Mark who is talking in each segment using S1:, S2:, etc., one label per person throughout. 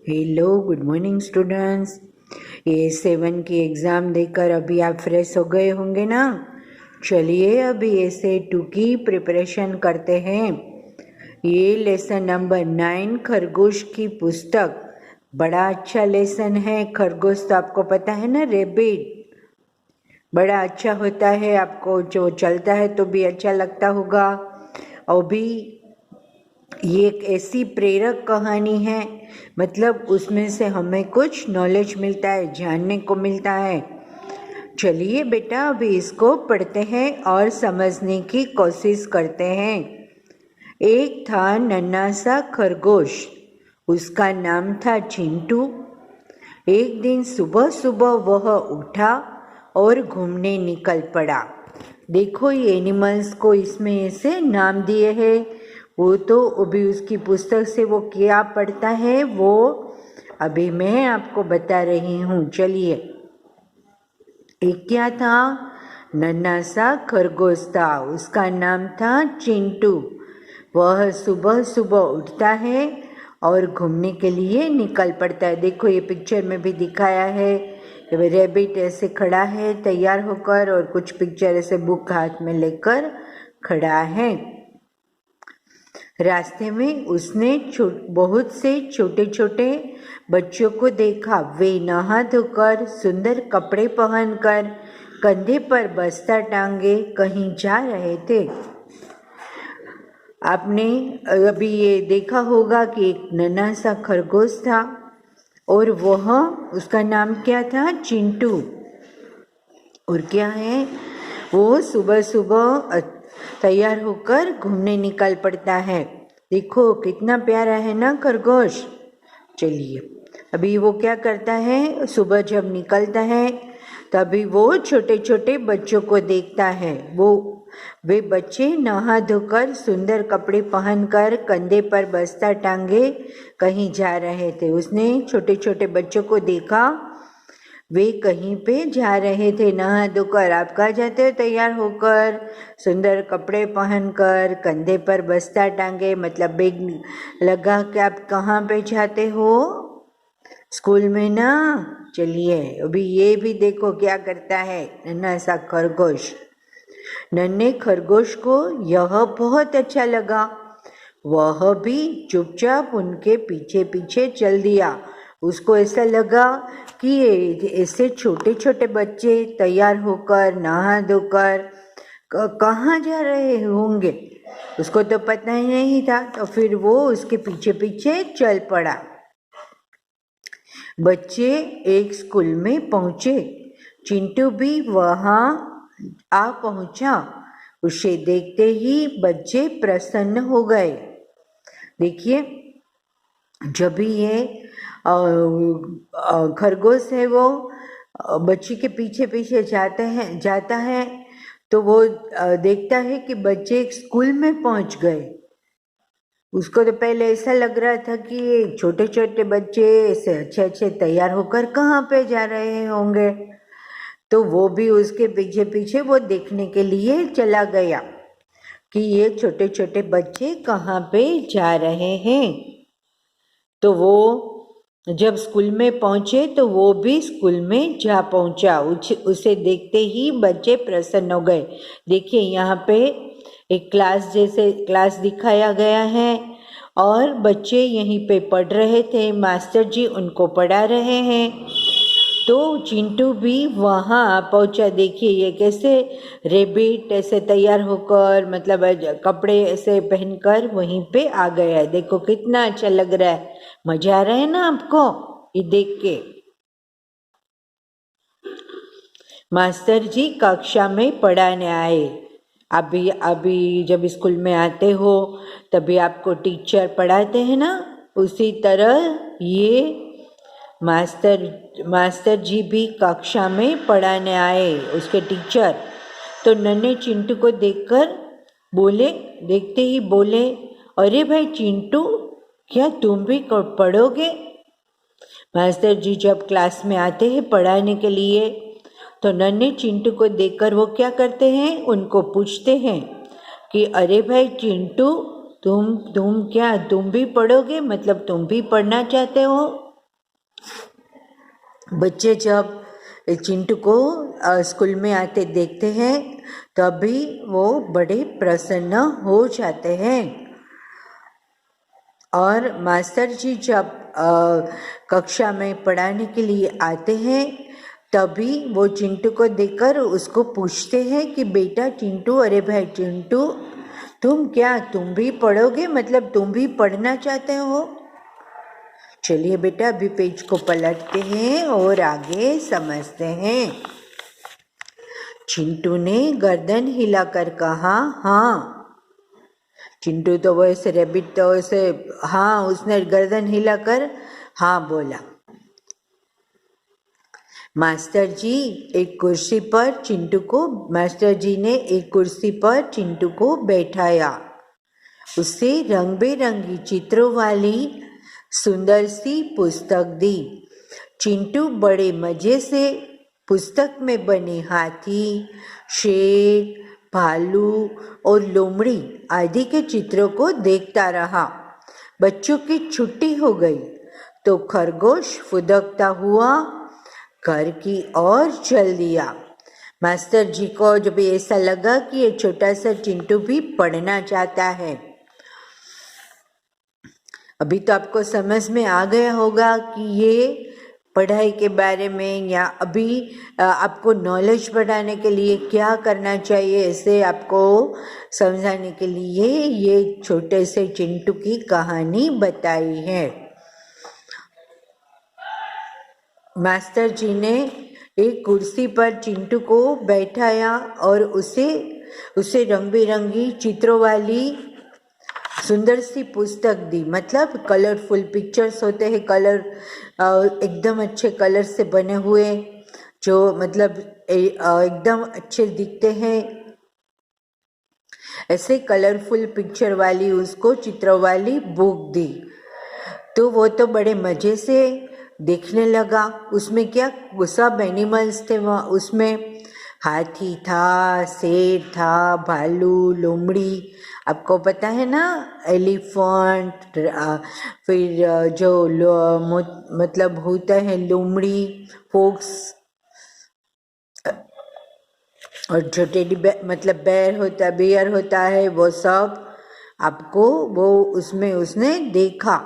S1: Hello, good morning students. ये 7 की exam देकर अभी आप फ्रेश हो गए होंगे ना। चलिए अभी ऐसे 2 की प्रिपरेशन करते हैं। ये लेसन नंबर 9 खरगोश की पुस्तक, बड़ा अच्छा लेसन है। खरगोश तो आपको पता है ना, रेबिट बड़ा अच्छा होता है, आपको जो चलता है तो भी अच्छा लगता होगा। और भी ये एक ऐसी प्रेरक कहानी है, मतलब उसमें से हमें कुछ नॉलेज मिलता है, जानने को मिलता है। चलिए बेटा अभी इसको पढ़ते हैं और समझने की कोशिश करते हैं। एक था नन्हा सा खरगोश, उसका नाम था चिंटू। एक दिन सुबह सुबह वह उठा और घूमने निकल पड़ा। देखो ये एनिमल्स को इसमें ऐसे नाम दिए हैं। वो तो अभी उसकी पुस्तक से वो क्या पढ़ता है वो अभी मैं आपको बता रही हूँ। चलिए, एक क्या था, नन्हा सा खरगोश था, उसका नाम था चिंटू। वह सुबह सुबह उठता है और घूमने के लिए निकल पड़ता है। देखो ये पिक्चर में भी दिखाया है, रैबिट ऐसे खड़ा है तैयार होकर, और कुछ पिक्चर ऐसे बुक हाथ में लेकर खड़ा है। रास्ते में उसने बहुत से छोटे छोटे बच्चों को देखा। वे नहा धोकर सुंदर कपड़े पहनकर कंधे पर बस्ता टांगे कहीं जा रहे थे। आपने अभी ये देखा होगा कि एक नन्हा सा खरगोश था और वह उसका नाम क्या था, चिंटू। और क्या है, वो सुबह सुबह तैयार होकर घूमने निकल पड़ता है। देखो कितना प्यारा है ना खरगोश। चलिए अभी वो क्या करता है, सुबह जब निकलता है तभी वो छोटे छोटे बच्चों को देखता है। वे बच्चे नहा धोकर सुंदर कपड़े पहनकर कंधे पर बस्ता टांगे कहीं जा रहे थे। उसने छोटे छोटे बच्चों को देखा, वे कहीं पे जा रहे थे नहा धोकर। आप कहाँ जाते हो तैयार होकर, सुंदर कपड़े पहनकर कंधे पर बस्ता टांगे, मतलब बैग लगा के आप कहाँ पे जाते हो, स्कूल में ना। चलिए अभी ये भी देखो क्या करता है नन्हा सा खरगोश। नन्हे खरगोश को यह बहुत अच्छा लगा। वह भी चुपचाप उनके पीछे पीछे चल दिया। उसको ऐसा लगा कि ऐसे छोटे छोटे बच्चे तैयार होकर नहा धोकर कहाँ जा रहे होंगे, उसको तो पता ही नहीं था। तो फिर वो उसके पीछे पीछे चल पड़ा। बच्चे एक स्कूल में पहुंचे। चिंटू भी वहां आ पहुंचा। उसे देखते ही बच्चे प्रसन्न हो गए। देखिए जब भी ये खरगोश है वो बच्ची के पीछे पीछे जाता है तो वो देखता है कि बच्चे एक स्कूल में पहुंच गए। उसको तो पहले ऐसा लग रहा था कि ये छोटे छोटे बच्चे ऐसे अच्छे अच्छे तैयार होकर कहाँ पे जा रहे होंगे, तो वो भी उसके पीछे पीछे वो देखने के लिए चला गया कि ये छोटे छोटे बच्चे कहाँ पे जा रहे हैं। तो वो जब स्कूल में पहुंचे तो वो भी स्कूल में जा पहुंचा। उसे देखते ही बच्चे प्रसन्न हो गए। देखिए यहाँ पे एक क्लास दिखाया गया है और बच्चे यहीं पे पढ़ रहे थे, मास्टर जी उनको पढ़ा रहे हैं। तो चिंटू भी वहाँ पहुँचा। देखिए ये कैसे रेबिट ऐसे तैयार होकर, मतलब कपड़े ऐसे पहनकर वहीं पे आ गया है। देखो कितना अच्छा लग रहा है, मजा आ रहा है ना आपको ये देख के। मास्टर जी कक्षा में पढ़ाने आए। अभी जब स्कूल में आते हो तभी आपको टीचर पढ़ाते हैं ना, उसी तरह ये मास्टर जी भी कक्षा में पढ़ाने आए, उसके टीचर। तो नन्हे चिंटू को देखते ही बोले, अरे भाई चिंटू, क्या तुम भी पढ़ोगे? मास्टर जी जब क्लास में आते हैं पढ़ाने के लिए तो नन्हे चिंटू को देखकर वो क्या करते हैं, उनको पूछते हैं कि अरे भाई चिंटू, तुम भी पढ़ोगे, मतलब तुम भी पढ़ना चाहते हो? बच्चे जब चिंटू को स्कूल में आते देखते हैं तभी वो बड़े प्रसन्न हो जाते हैं। और मास्टर जी जब कक्षा में पढ़ाने के लिए आते हैं तभी वो चिंटू को देखकर उसको पूछते हैं कि बेटा चिंटू, अरे भाई चिंटू, तुम भी पढ़ोगे, मतलब तुम भी पढ़ना चाहते हो? चलिए बेटा अभी पेज को पलटते हैं और आगे समझते हैं। चिंटू ने गर्दन हिलाकर कहा, हाँ। चिंटू तो वैसे रैबिट तो वैसे हाँ, उसने गर्दन हिलाकर हाँ बोला। मास्टर जी ने एक कुर्सी पर चिंटू को बैठाया। उसे रंग बिरंगी चित्रों वाली सुंदर सी पुस्तक दी। चिंटू बड़े मजे से पुस्तक में बने हाथी, शेर, भालू और लोमड़ी आदि के चित्रों को देखता रहा। बच्चों की छुट्टी हो गई तो खरगोश फुदकता हुआ घर की ओर चल दिया। मास्टर जी को जब ऐसा लगा कि ये छोटा सा चिंटू भी पढ़ना चाहता है। अभी तो आपको समझ में आ गया होगा कि ये पढ़ाई के बारे में या अभी आपको नॉलेज बढ़ाने के लिए क्या करना चाहिए, ऐसे आपको समझाने के लिए ये छोटे से चिंटू की कहानी बताई है। मास्टर जी ने एक कुर्सी पर चिंटू को बैठाया और उसे रंग बिरंगी चित्रों वाली सुंदर सी पुस्तक दी। मतलब कलरफुल पिक्चर्स होते हैं, कलर एकदम अच्छे कलर से बने हुए, जो मतलब एकदम अच्छे दिखते हैं, ऐसे कलरफुल पिक्चर वाली उसको चित्रों वाली बुक दी। तो वो तो बड़े मज़े से देखने लगा। उसमें क्या सब एनिमल्स थे, वहाँ उसमें हाथी था, शेर था, भालू, लोमड़ी, आपको पता है ना, एलिफेंट, फिर जो मतलब होता है लोमड़ी, फोक्स, और जो टेडी मतलब बियर होता है, वो सब आपको वो उसमें उसने देखा।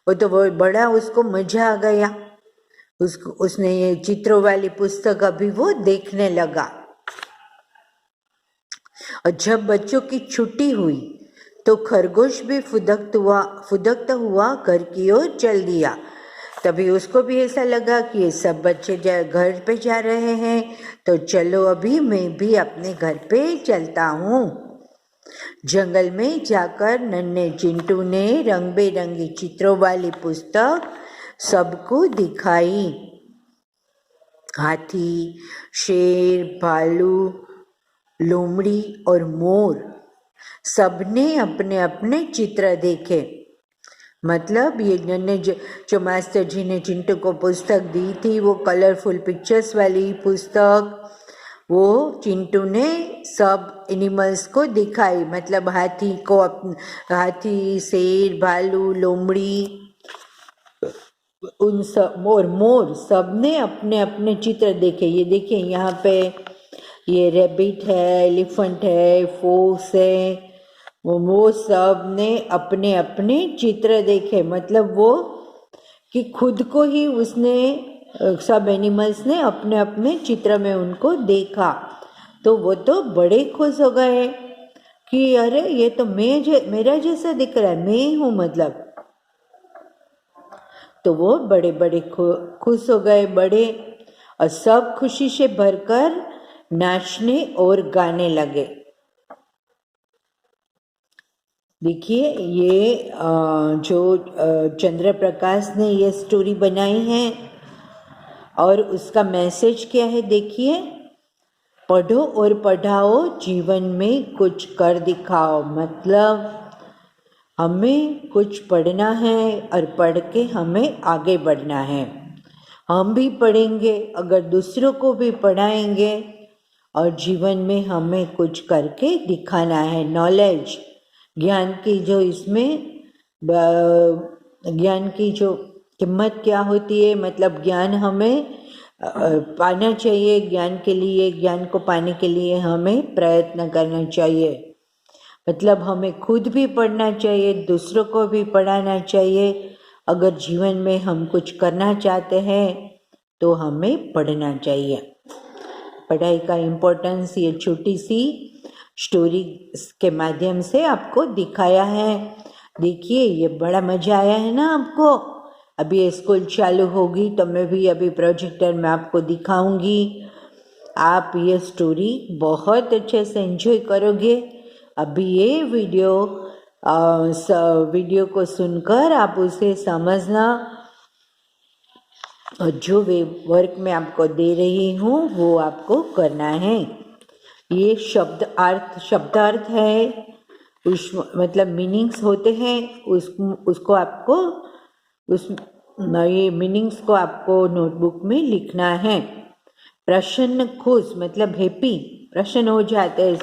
S1: वो तो वो बड़ा उसको मजा आ गया। उसने ये चित्रों वाली पुस्तक अभी वो देखने लगा। और जब बच्चों की छुट्टी हुई तो खरगोश भी फुदकता हुआ घर की ओर चल दिया। तभी उसको भी ऐसा लगा कि ये सब बच्चे घर पे जा रहे हैं, तो चलो अभी मैं भी अपने घर पे चलता हूँ। जंगल में जाकर नन्हे चिंटू ने रंग बिरंगी चित्रों वाली पुस्तक सबको दिखाई। हाथी, शेर, भालू, लोमड़ी और मोर सबने अपने अपने चित्र देखे। मतलब ये नन्हे जो मास्टर जी ने चिंटू को पुस्तक दी थी, वो कलरफुल पिक्चर्स वाली पुस्तक, वो चिंटू ने सब एनिमल्स को दिखाई। मतलब हाथी, शेर, भालू, लोमड़ी, उन सब और मोर सबने अपने अपने चित्र देखे। ये देखिए यहाँ पे ये रैबिट है, एलिफेंट है, फोक्स है, वो सब ने अपने अपने चित्र देखे। मतलब वो कि खुद को ही उसने सब एनिमल्स ने अपने अपने चित्र में उनको देखा। तो वो तो बड़े खुश हो गए कि अरे ये तो मेरा जैसा दिख रहा है, मैं हूँ मतलब। तो वो बड़े बड़े खुश हो गए बड़े, और सब खुशी से भरकर नाचने और गाने लगे। देखिए ये जो चंद्र प्रकाश ने ये स्टोरी बनाई है और उसका मैसेज क्या है देखिए, पढ़ो और पढ़ाओ, जीवन में कुछ कर दिखाओ। मतलब हमें कुछ पढ़ना है और पढ़ के हमें आगे बढ़ना है। हम भी पढ़ेंगे, अगर दूसरों को भी पढ़ाएंगे, और जीवन में हमें कुछ करके दिखाना है। नॉलेज, ज्ञान की जो इसमें ज्ञान की जो कीमत क्या होती है, मतलब ज्ञान हमें पाना चाहिए। ज्ञान के लिए, ज्ञान को पाने के लिए हमें प्रयत्न करना चाहिए। मतलब हमें खुद भी पढ़ना चाहिए, दूसरों को भी पढ़ाना चाहिए। अगर जीवन में हम कुछ करना चाहते हैं तो हमें पढ़ना चाहिए। पढ़ाई का इम्पोर्टेंस ये छोटी सी स्टोरी के माध्यम से आपको दिखाया है। देखिए, ये बड़ा मज़ा आया है ना आपको। अभी ये स्कूल चालू होगी तो मैं भी अभी प्रोजेक्टर में आपको दिखाऊंगी। आप ये स्टोरी बहुत अच्छे से एंजॉय करोगे। अभी ये वीडियो को सुनकर आप उसे समझना, और जो वे वर्क मैं आपको दे रही हूँ वो आपको करना है। ये शब्दार्थ है, उस मतलब मीनिंग्स होते हैं, उसको आपको ये मीनिंग्स को आपको नोटबुक में लिखना है। प्रसन्न, खुश मतलब हैप्पी, प्रसन्न हो जाते हैं।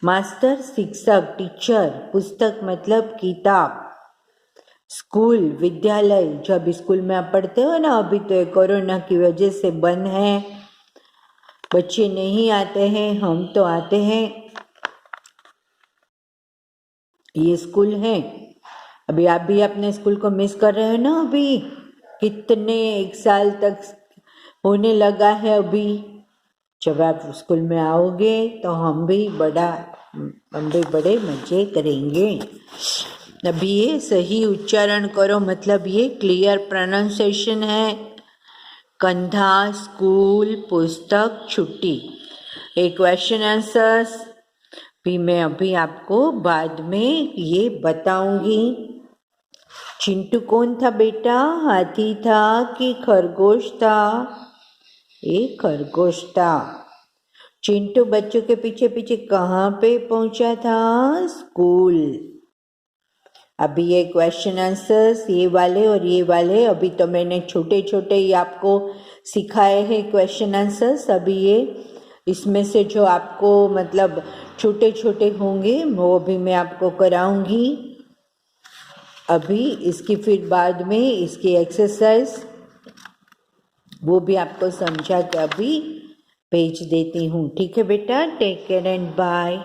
S1: मास्टर शिक्षक, टीचर। पुस्तक मतलब किताब। स्कूल विद्यालय, जब स्कूल में आप पढ़ते हो ना, अभी तो कोरोना की वजह से बंद है, बच्चे नहीं आते हैं, हम तो आते हैं। ये स्कूल है। अभी आप भी अपने स्कूल को मिस कर रहे हो ना। अभी कितने 1 साल तक होने लगा है। अभी जब आप स्कूल में आओगे तो हम भी बड़े मजे करेंगे। अभी ये सही उच्चारण करो, मतलब ये क्लियर प्रोनाउंसिएशन है। कंधा, स्कूल, पुस्तक, छुट्टी। ये क्वेश्चन आंसर्स भी मैं अभी आपको बाद में ये बताऊंगी। चिंटू कौन था बेटा, हाथी था कि खरगोश था? ये खरगोश था। चिंटू बच्चों के पीछे पीछे कहाँ पे पहुंचा था? स्कूल। अभी ये क्वेश्चन आंसर्स, ये वाले और ये वाले, अभी तो मैंने छोटे छोटे ही आपको सिखाए हैं क्वेश्चन आंसर्स। अभी ये इसमें से जो आपको मतलब छोटे छोटे होंगे वो भी मैं आपको कराऊंगी। अभी इसकी फिर बाद में इसकी एक्सरसाइज वो भी आपको समझा के अभी भेज देती हूँ। ठीक है बेटा, टेक केयर एंड बाय।